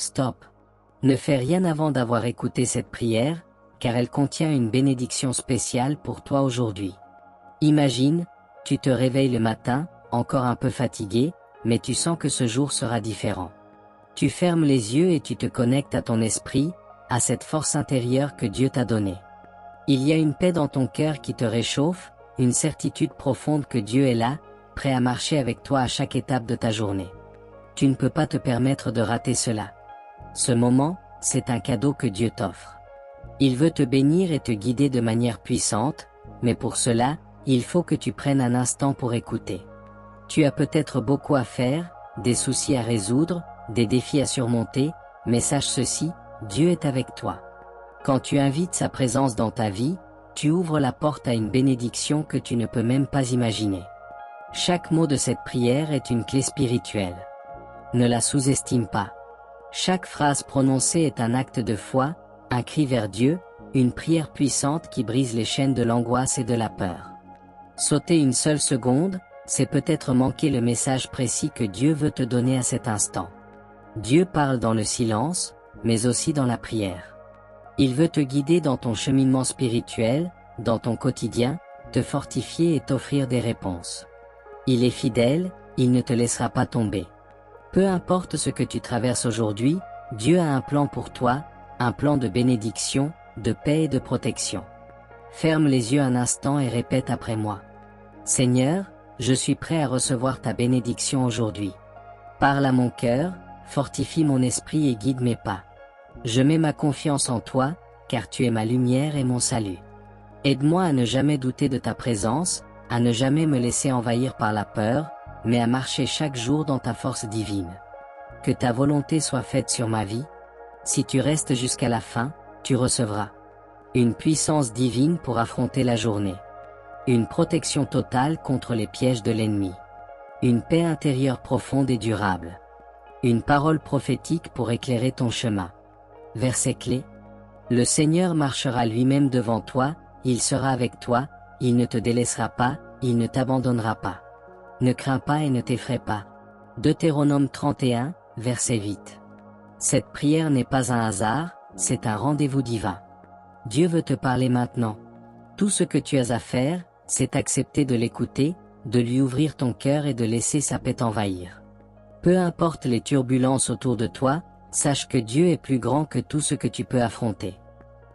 Stop. Ne fais rien avant d'avoir écouté cette prière, car elle contient une bénédiction spéciale pour toi aujourd'hui. Imagine, tu te réveilles le matin, encore un peu fatigué, mais tu sens que ce jour sera différent. Tu fermes les yeux et tu te connectes à ton esprit, à cette force intérieure que Dieu t'a donnée. Il y a une paix dans ton cœur qui te réchauffe, une certitude profonde que Dieu est là, prêt à marcher avec toi à chaque étape de ta journée. Tu ne peux pas te permettre de rater cela. Ce moment, c'est un cadeau que Dieu t'offre. Il veut te bénir et te guider de manière puissante, mais pour cela, il faut que tu prennes un instant pour écouter. Tu as peut-être beaucoup à faire, des soucis à résoudre, des défis à surmonter, mais sache ceci, Dieu est avec toi. Quand tu invites sa présence dans ta vie, tu ouvres la porte à une bénédiction que tu ne peux même pas imaginer. Chaque mot de cette prière est une clé spirituelle. Ne la sous-estime pas. Chaque phrase prononcée est un acte de foi, un cri vers Dieu, une prière puissante qui brise les chaînes de l'angoisse et de la peur. Sauter une seule seconde, c'est peut-être manquer le message précis que Dieu veut te donner à cet instant. Dieu parle dans le silence, mais aussi dans la prière. Il veut te guider dans ton cheminement spirituel, dans ton quotidien, te fortifier et t'offrir des réponses. Il est fidèle, il ne te laissera pas tomber. Peu importe ce que tu traverses aujourd'hui, Dieu a un plan pour toi, un plan de bénédiction, de paix et de protection. Ferme les yeux un instant et répète après moi. Seigneur, je suis prêt à recevoir ta bénédiction aujourd'hui. Parle à mon cœur, fortifie mon esprit et guide mes pas. Je mets ma confiance en toi, car tu es ma lumière et mon salut. Aide-moi à ne jamais douter de ta présence, à ne jamais me laisser envahir par la peur, mais à marcher chaque jour dans ta force divine. Que ta volonté soit faite sur ma vie. Si tu restes jusqu'à la fin, tu recevras une puissance divine pour affronter la journée. Une protection totale contre les pièges de l'ennemi. Une paix intérieure profonde et durable. Une parole prophétique pour éclairer ton chemin. Verset clé. Le Seigneur marchera lui-même devant toi, il sera avec toi, il ne te délaissera pas, il ne t'abandonnera pas. Ne crains pas et ne t'effraie pas. Deutéronome 31, verset 8. Cette prière n'est pas un hasard, c'est un rendez-vous divin. Dieu veut te parler maintenant. Tout ce que tu as à faire, c'est accepter de l'écouter, de lui ouvrir ton cœur et de laisser sa paix t'envahir. Peu importe les turbulences autour de toi, sache que Dieu est plus grand que tout ce que tu peux affronter.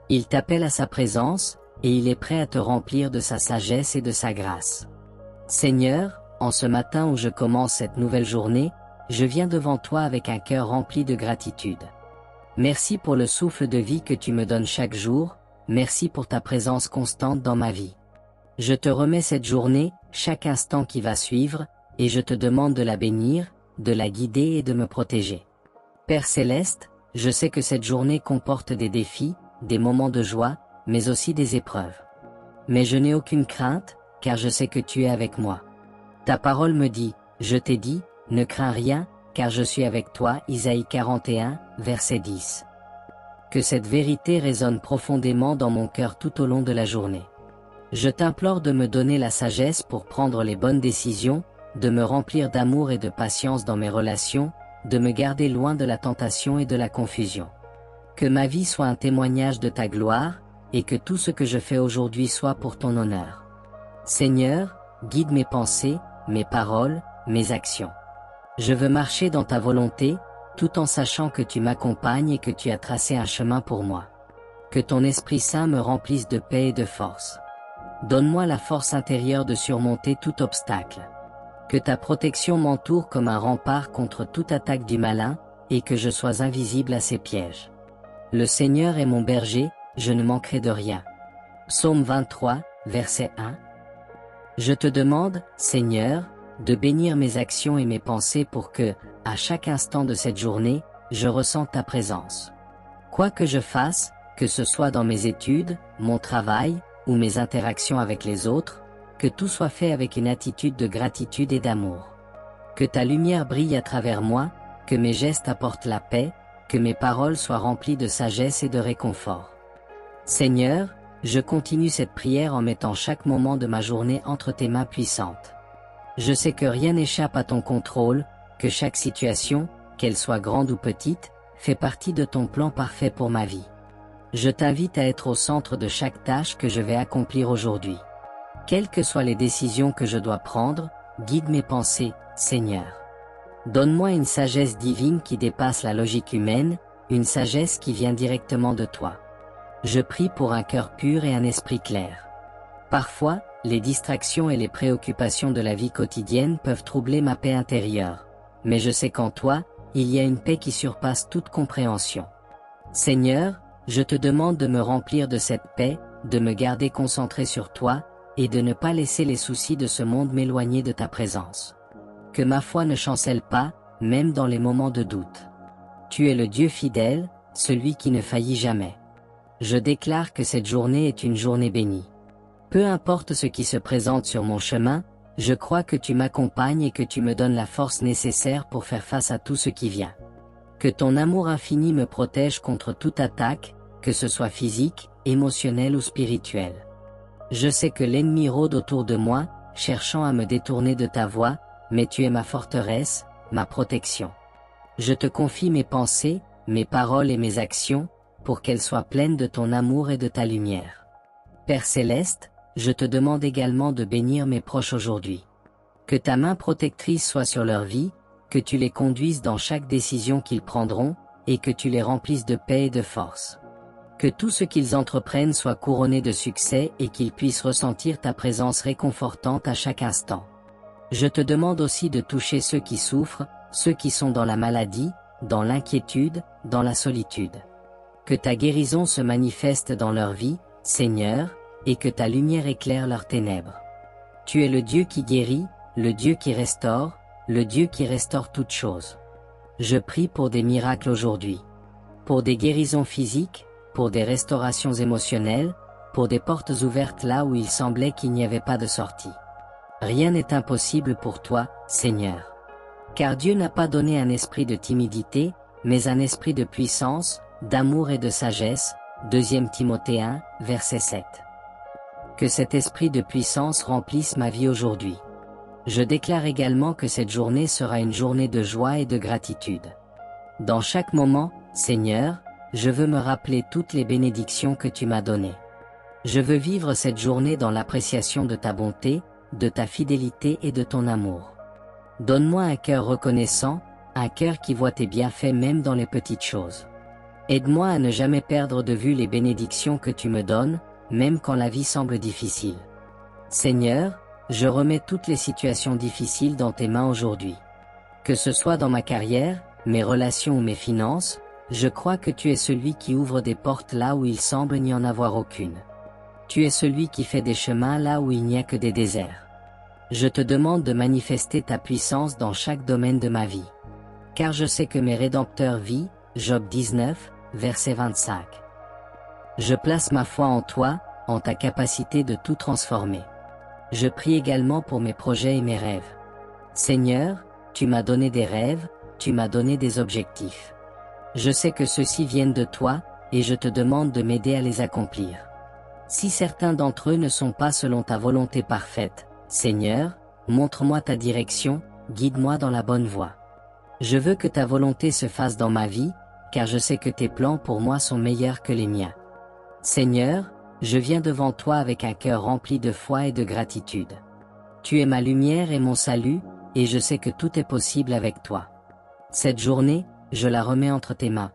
Il t'appelle à sa présence, et il est prêt à te remplir de sa sagesse et de sa grâce. Seigneur, en ce matin où je commence cette nouvelle journée, je viens devant toi avec un cœur rempli de gratitude. Merci pour le souffle de vie que tu me donnes chaque jour, merci pour ta présence constante dans ma vie. Je te remets cette journée, chaque instant qui va suivre, et je te demande de la bénir, de la guider et de me protéger. Père Céleste, je sais que cette journée comporte des défis, des moments de joie, mais aussi des épreuves. Mais je n'ai aucune crainte, car je sais que tu es avec moi. Ta parole me dit, je t'ai dit, ne crains rien, car je suis avec toi. Isaïe 41, verset 10. Que cette vérité résonne profondément dans mon cœur tout au long de la journée. Je t'implore de me donner la sagesse pour prendre les bonnes décisions, de me remplir d'amour et de patience dans mes relations, de me garder loin de la tentation et de la confusion. Que ma vie soit un témoignage de ta gloire, et que tout ce que je fais aujourd'hui soit pour ton honneur. Seigneur, guide mes pensées, mes paroles, mes actions. Je veux marcher dans ta volonté, tout en sachant que tu m'accompagnes et que tu as tracé un chemin pour moi. Que ton Esprit Saint me remplisse de paix et de force. Donne-moi la force intérieure de surmonter tout obstacle. Que ta protection m'entoure comme un rempart contre toute attaque du malin, et que je sois invisible à ses pièges. Le Seigneur est mon berger, je ne manquerai de rien. Psaume 23, verset 1. Je te demande, Seigneur, de bénir mes actions et mes pensées pour que, à chaque instant de cette journée, je ressente ta présence. Quoi que je fasse, que ce soit dans mes études, mon travail, ou mes interactions avec les autres, que tout soit fait avec une attitude de gratitude et d'amour. Que ta lumière brille à travers moi, que mes gestes apportent la paix, que mes paroles soient remplies de sagesse et de réconfort. Seigneur, je continue cette prière en mettant chaque moment de ma journée entre tes mains puissantes. Je sais que rien n'échappe à ton contrôle, que chaque situation, qu'elle soit grande ou petite, fait partie de ton plan parfait pour ma vie. Je t'invite à être au centre de chaque tâche que je vais accomplir aujourd'hui. Quelles que soient les décisions que je dois prendre, guide mes pensées, Seigneur. Donne-moi une sagesse divine qui dépasse la logique humaine, une sagesse qui vient directement de toi. Je prie pour un cœur pur et un esprit clair. Parfois, les distractions et les préoccupations de la vie quotidienne peuvent troubler ma paix intérieure. Mais je sais qu'en toi, il y a une paix qui surpasse toute compréhension. Seigneur, je te demande de me remplir de cette paix, de me garder concentré sur toi, et de ne pas laisser les soucis de ce monde m'éloigner de ta présence. Que ma foi ne chancelle pas, même dans les moments de doute. Tu es le Dieu fidèle, celui qui ne faillit jamais. Je déclare que cette journée est une journée bénie. Peu importe ce qui se présente sur mon chemin, je crois que tu m'accompagnes et que tu me donnes la force nécessaire pour faire face à tout ce qui vient. Que ton amour infini me protège contre toute attaque, que ce soit physique, émotionnelle ou spirituelle. Je sais que l'ennemi rôde autour de moi, cherchant à me détourner de ta voie, mais tu es ma forteresse, ma protection. Je te confie mes pensées, mes paroles et mes actions, pour qu'elles soient pleines de ton amour et de ta lumière. Père céleste, je te demande également de bénir mes proches aujourd'hui. Que ta main protectrice soit sur leur vie, que tu les conduises dans chaque décision qu'ils prendront, et que tu les remplisses de paix et de force. Que tout ce qu'ils entreprennent soit couronné de succès et qu'ils puissent ressentir ta présence réconfortante à chaque instant. Je te demande aussi de toucher ceux qui souffrent, ceux qui sont dans la maladie, dans l'inquiétude, dans la solitude. Que ta guérison se manifeste dans leur vie, Seigneur, et que ta lumière éclaire leurs ténèbres. Tu es le Dieu qui guérit, le Dieu qui restaure, le Dieu qui restaure toutes choses. Je prie pour des miracles aujourd'hui. Pour des guérisons physiques, pour des restaurations émotionnelles, pour des portes ouvertes là où il semblait qu'il n'y avait pas de sortie. Rien n'est impossible pour toi, Seigneur. Car Dieu n'a pas donné un esprit de timidité, mais un esprit de puissance, d'amour et de sagesse, 2 Timothée 1, verset 7. Que cet esprit de puissance remplisse ma vie aujourd'hui. Je déclare également que cette journée sera une journée de joie et de gratitude. Dans chaque moment, Seigneur, je veux me rappeler toutes les bénédictions que tu m'as données. Je veux vivre cette journée dans l'appréciation de ta bonté, de ta fidélité et de ton amour. Donne-moi un cœur reconnaissant, un cœur qui voit tes bienfaits même dans les petites choses. Aide-moi à ne jamais perdre de vue les bénédictions que tu me donnes, même quand la vie semble difficile. Seigneur, je remets toutes les situations difficiles dans tes mains aujourd'hui. Que ce soit dans ma carrière, mes relations ou mes finances, je crois que tu es celui qui ouvre des portes là où il semble n'y en avoir aucune. Tu es celui qui fait des chemins là où il n'y a que des déserts. Je te demande de manifester ta puissance dans chaque domaine de ma vie. Car je sais que mes rédempteurs vivent, Job 19, verset 25. Je place ma foi en toi, en ta capacité de tout transformer. Je prie également pour mes projets et mes rêves. Seigneur, tu m'as donné des rêves, tu m'as donné des objectifs. Je sais que ceux-ci viennent de toi, et je te demande de m'aider à les accomplir. Si certains d'entre eux ne sont pas selon ta volonté parfaite, Seigneur, montre-moi ta direction, guide-moi dans la bonne voie. Je veux que ta volonté se fasse dans ma vie, car je sais que tes plans pour moi sont meilleurs que les miens. Seigneur, je viens devant toi avec un cœur rempli de foi et de gratitude. Tu es ma lumière et mon salut, et je sais que tout est possible avec toi. Cette journée, je la remets entre tes mains.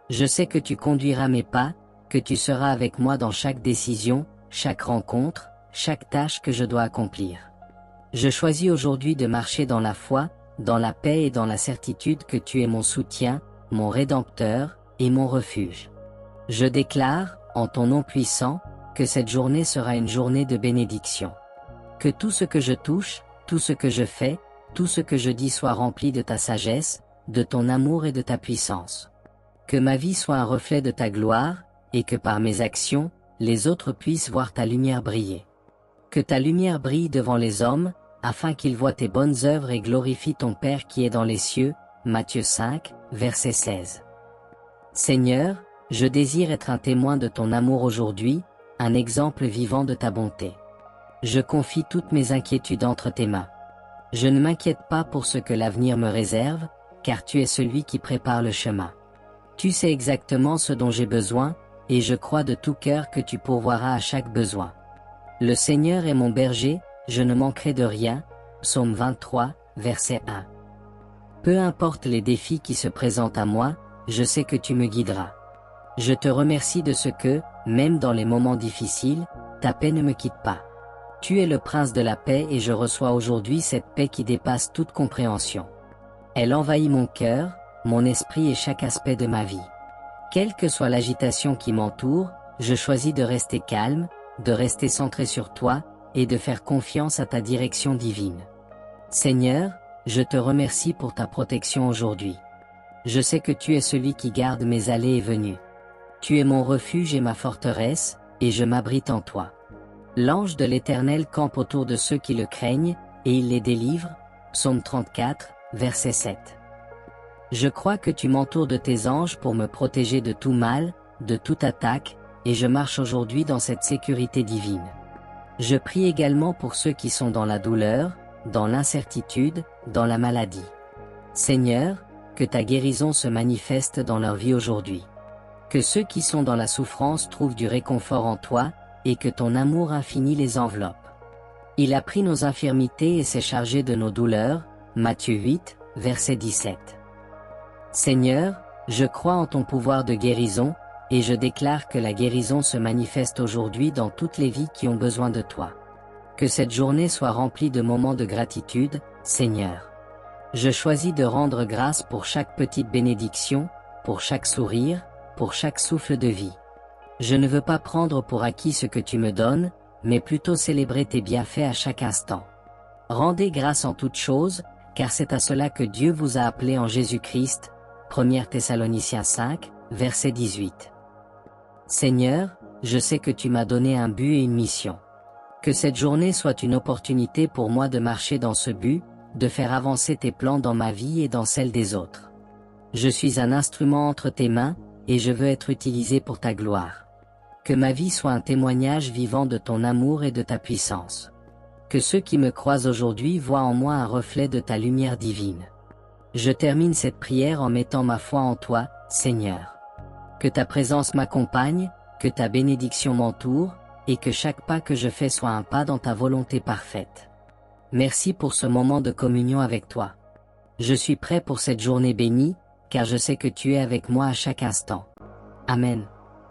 Je sais que tu conduiras mes pas, que tu seras avec moi dans chaque décision, chaque rencontre, chaque tâche que je dois accomplir. Je choisis aujourd'hui de marcher dans la foi, dans la paix et dans la certitude que tu es mon soutien, mon rédempteur, et mon refuge. Je déclare, en ton nom puissant, que cette journée sera une journée de bénédiction. Que tout ce que je touche, tout ce que je fais, tout ce que je dis soit rempli de ta sagesse, de ton amour et de ta puissance. Que ma vie soit un reflet de ta gloire, et que par mes actions, les autres puissent voir ta lumière briller. Que ta lumière brille devant les hommes, afin qu'ils voient tes bonnes œuvres et glorifient ton Père qui est dans les cieux. Matthieu 5, verset 16. Seigneur, je désire être un témoin de ton amour aujourd'hui, un exemple vivant de ta bonté. Je confie toutes mes inquiétudes entre tes mains. Je ne m'inquiète pas pour ce que l'avenir me réserve, car tu es celui qui prépare le chemin. Tu sais exactement ce dont j'ai besoin, et je crois de tout cœur que tu pourvoiras à chaque besoin. Le Seigneur est mon berger, je ne manquerai de rien. Psaume 23, verset 1. Peu importe les défis qui se présentent à moi, je sais que tu me guideras. Je te remercie de ce que, même dans les moments difficiles, ta paix ne me quitte pas. Tu es le prince de la paix et je reçois aujourd'hui cette paix qui dépasse toute compréhension. Elle envahit mon cœur, mon esprit et chaque aspect de ma vie. Quelle que soit l'agitation qui m'entoure, je choisis de rester calme, de rester centré sur toi, et de faire confiance à ta direction divine. Seigneur, je te remercie pour ta protection aujourd'hui. Je sais que tu es celui qui garde mes allées et venues. Tu es mon refuge et ma forteresse, et je m'abrite en toi. L'ange de l'Éternel campe autour de ceux qui le craignent, et il les délivre. Psaume 34, verset 7. Je crois que tu m'entoures de tes anges pour me protéger de tout mal, de toute attaque, et je marche aujourd'hui dans cette sécurité divine. Je prie également pour ceux qui sont dans la douleur, dans l'incertitude, dans la maladie. Seigneur, que ta guérison se manifeste dans leur vie aujourd'hui. Que ceux qui sont dans la souffrance trouvent du réconfort en toi, et que ton amour infini les enveloppe. Il a pris nos infirmités et s'est chargé de nos douleurs. Matthieu 8, verset 17. Seigneur, je crois en ton pouvoir de guérison, et je déclare que la guérison se manifeste aujourd'hui dans toutes les vies qui ont besoin de toi. Que cette journée soit remplie de moments de gratitude, Seigneur. Je choisis de rendre grâce pour chaque petite bénédiction, pour chaque sourire, pour chaque souffle de vie. Je ne veux pas prendre pour acquis ce que tu me donnes, mais plutôt célébrer tes bienfaits à chaque instant. Rendez grâce en toutes choses, car c'est à cela que Dieu vous a appelé en Jésus-Christ. 1 Thessaloniciens 5, verset 18. Seigneur, je sais que tu m'as donné un but et une mission. Que cette journée soit une opportunité pour moi de marcher dans ce but, de faire avancer tes plans dans ma vie et dans celle des autres. Je suis un instrument entre tes mains, et je veux être utilisé pour ta gloire. Que ma vie soit un témoignage vivant de ton amour et de ta puissance. Que ceux qui me croisent aujourd'hui voient en moi un reflet de ta lumière divine. Je termine cette prière en mettant ma foi en toi, Seigneur. Que ta présence m'accompagne, que ta bénédiction m'entoure, et que chaque pas que je fais soit un pas dans ta volonté parfaite. Merci pour ce moment de communion avec toi. Je suis prêt pour cette journée bénie, car je sais que tu es avec moi à chaque instant. Amen.